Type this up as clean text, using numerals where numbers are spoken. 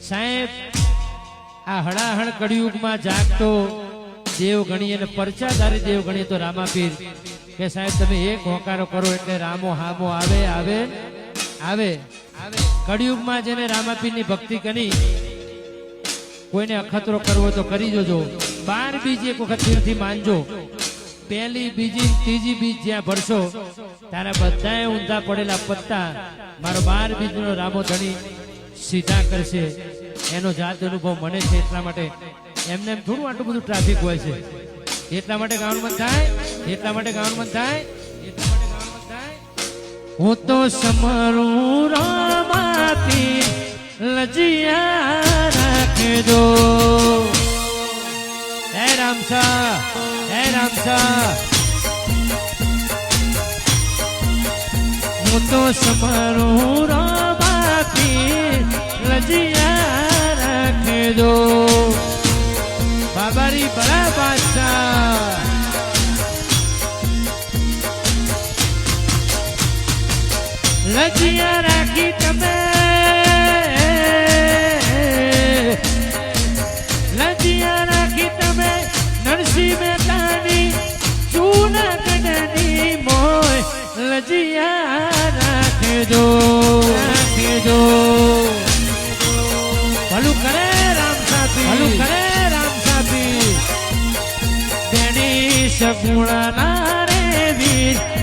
સાહેબ આ હડાહડ કળિયુગમાં જાગતો દેવગણી અને પરચાધારી દેવગણી તો રામાપીર કે સાહેબ તમે એક હોકારો કરો એટલે રામો હામો આવે આવે આવે કળિયુગમાં જેને રામાપીરની ભક્તિ કરી કોઈને અખતરો કરવો તો કરી જોજો 12 બીજ એક વખત તીરથી માનજો પહેલી બીજી ત્રીજી બીજ જ્યાં ભરશો તારા બધાએ ઊંધા પડેલા પત્તા મારો 12 બીજનો રામો ધણી સીધા કરશે એનો જાત અનુભવ મને છે એટલા માટે એમને એમ થોડું આટલું બધું ટ્રાફિક હોય છે એટલા માટે ગાવાનું મન થાય એટલા માટે ગાવાનું મન થાય એટલા માટે ગાવાનું મન થાય હું તો સમરું રામાપીર લજિયા રાખજો હે રામસા હું તો સમરું રામાપીર લજિયા રાખજો બાબારી બડા બાદશાહ લજિયા રાખી તમે લજિયા રાખી તમે નરસિંહ મહેતાની જૂનાગઢની મોય લજિયા રાખજો ભલું કરે રામસાપી બેની સગુણા રે વીર